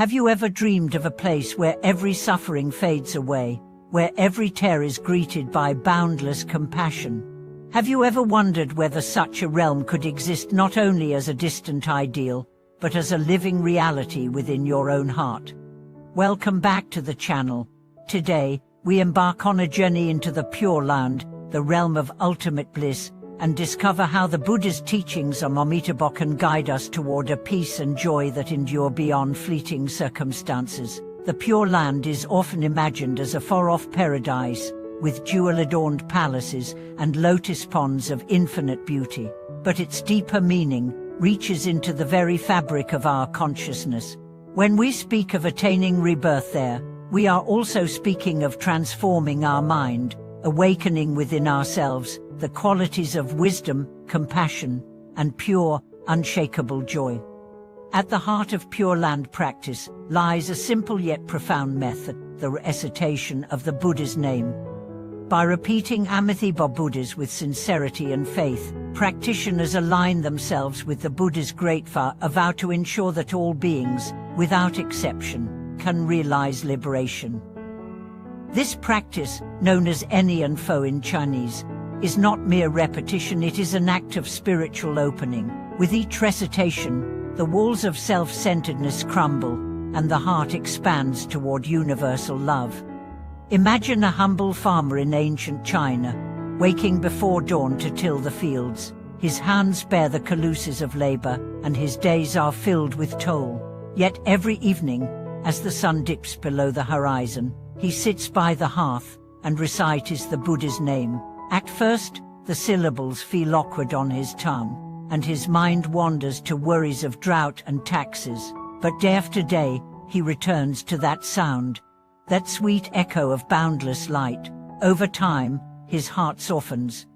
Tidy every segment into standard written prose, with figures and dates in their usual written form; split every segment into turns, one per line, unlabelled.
Have you ever dreamed of a place where every suffering fades away, where every tear is greeted by boundless compassion? Have you ever wondered whether such a realm could exist not only as a distant ideal, but as a living reality within your own heart? Welcome back to the channel. Today, we embark on a journey into the Pure Land, the realm of ultimate bliss, and discover how the Buddha's teachings on Amitabha can guide us toward a peace and joy that endure beyond fleeting circumstances. The Pure Land is often imagined as a far-off paradise, with jewel-adorned palaces and lotus ponds of infinite beauty. But its deeper meaning reaches into the very fabric of our consciousness. When we speak of attaining rebirth there, we are also speaking of transforming our mind, awakening within ourselves the qualities of wisdom, compassion, and pure, unshakable joy. At the heart of Pure Land practice lies a simple yet profound method, the recitation of the Buddha's name. By repeating Amitabha Buddhas with sincerity and faith, practitioners align themselves with the Buddha's great vow to ensure that all beings, without exception, can realize liberation. This practice, known as Eni and Fo in Chinese, is not mere repetition, it is an act of spiritual opening. With each recitation, the walls of self-centeredness crumble, and the heart expands toward universal love. Imagine a humble farmer in ancient China, waking before dawn to till the fields. His hands bear the caluses of labor, and his days are filled with toil. Yet every evening, as the sun dips below the horizon, he sits by the hearth and recites the Buddha's name. At first, the syllables feel awkward on his tongue, and his mind wanders to worries of drought and taxes. But day after day, he returns to that sound, that sweet echo of boundless light. Over time, his heart softens.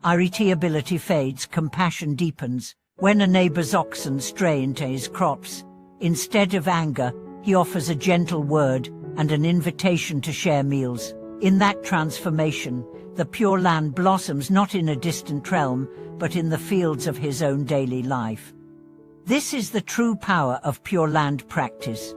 Irritability fades, compassion deepens. When a neighbor's oxen stray into his crops, instead of anger, he offers a gentle word and an invitation to share meals. In that transformation, the Pure Land blossoms not in a distant realm, but in the fields of his own daily life. This is the true power of Pure Land practice.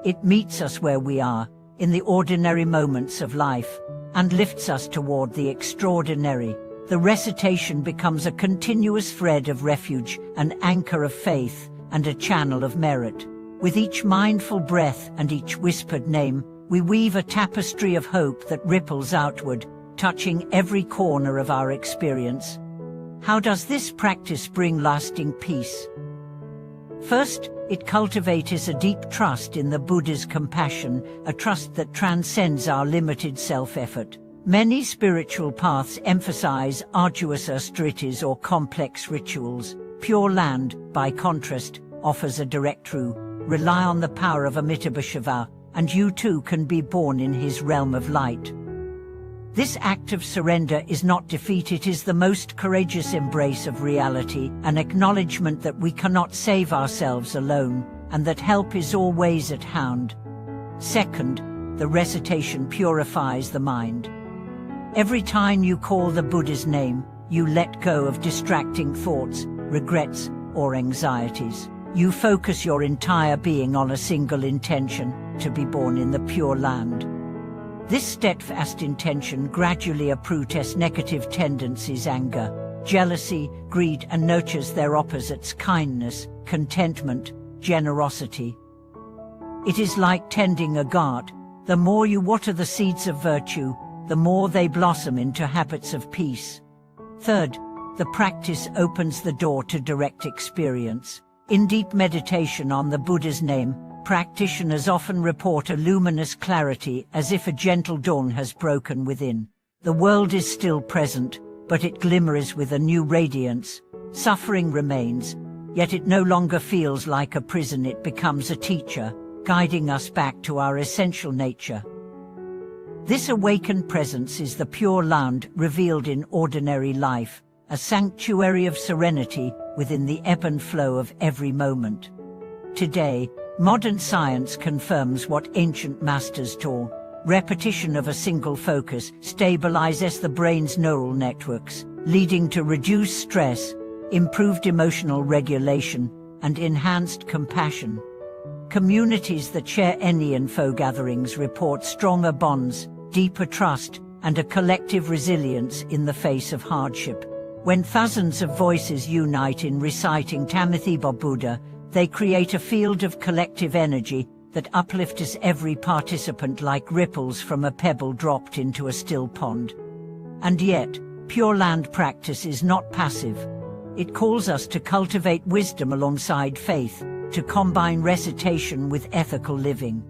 It meets us where we are, in the ordinary moments of life, and lifts us toward the extraordinary. The recitation becomes a continuous thread of refuge, an anchor of faith, and a channel of merit. With each mindful breath and each whispered name, we weave a tapestry of hope that ripples outward, touching every corner of our experience. How does this practice bring lasting peace? First, it cultivates a deep trust in the Buddha's compassion, a trust that transcends our limited self-effort. Many spiritual paths emphasize arduous austerities or complex rituals. Pure Land, by contrast, offers a direct true. Rely on the power of Amitabha Shiva, and you too can be born in his realm of light. This act of surrender is not defeat, it is the most courageous embrace of reality, an acknowledgement that we cannot save ourselves alone, and that help is always at hand. Second, the recitation purifies the mind. Every time you call the Buddha's name, you let go of distracting thoughts, regrets, or anxieties. You focus your entire being on a single intention, to be born in the Pure Land. This steadfast intention gradually uproots negative tendencies, anger, jealousy, greed, and nurtures their opposites, kindness, contentment, generosity. It is like tending a garden. The more you water the seeds of virtue, the more they blossom into habits of peace. Third, the practice opens the door to direct experience. In deep meditation on the Buddha's name, practitioners often report a luminous clarity, as if a gentle dawn has broken within. The world is still present, but it glimmers with a new radiance. Suffering remains, yet it no longer feels like a prison, it becomes a teacher, guiding us back to our essential nature. This awakened presence is the Pure Land revealed in ordinary life, a sanctuary of serenity within the ebb and flow of every moment. Today, modern science confirms what ancient masters taught. Repetition of a single focus stabilizes the brain's neural networks, leading to reduced stress, improved emotional regulation, and enhanced compassion. Communities that share any info gatherings report stronger bonds, deeper trust, and a collective resilience in the face of hardship. When thousands of voices unite in reciting Tamithi Buddha, they create a field of collective energy that uplifts every participant like ripples from a pebble dropped into a still pond. And yet, Pure Land practice is not passive. It calls us to cultivate wisdom alongside faith, to combine recitation with ethical living.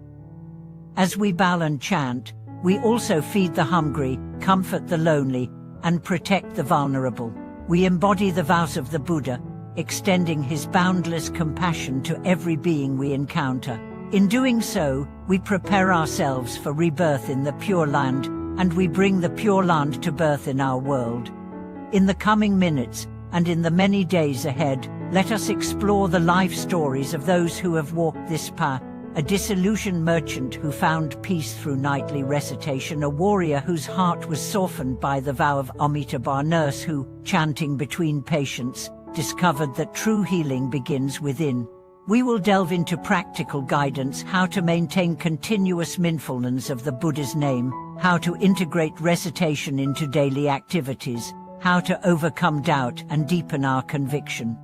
As we bow and chant, we also feed the hungry, comfort the lonely, and protect the vulnerable. We embody the vows of the Buddha, extending his boundless compassion to every being we encounter. In doing so, we prepare ourselves for rebirth in the Pure Land, and we bring the Pure Land to birth in our world. In the coming minutes, and in the many days ahead, let us explore the life stories of those who have walked this path. A disillusioned merchant who found peace through nightly recitation, a warrior whose heart was softened by the vow of Amitabha, a nurse who, chanting between patients, discovered that true healing begins within. We will delve into practical guidance, how to maintain continuous mindfulness of the Buddha's name, how to integrate recitation into daily activities, how to overcome doubt and deepen our conviction.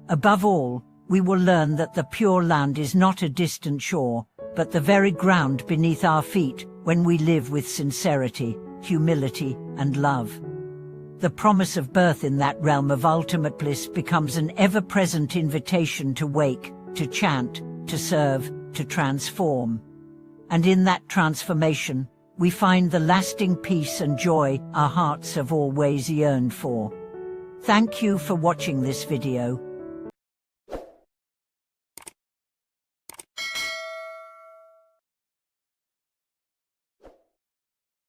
Above all, we will learn that the Pure Land is not a distant shore, but the very ground beneath our feet when we live with sincerity, humility, and love. The promise of birth in that realm of ultimate bliss becomes an ever-present invitation to wake, to chant, to serve, to transform. And in that transformation, we find the lasting peace and joy our hearts have always yearned for. Thank you for watching this video.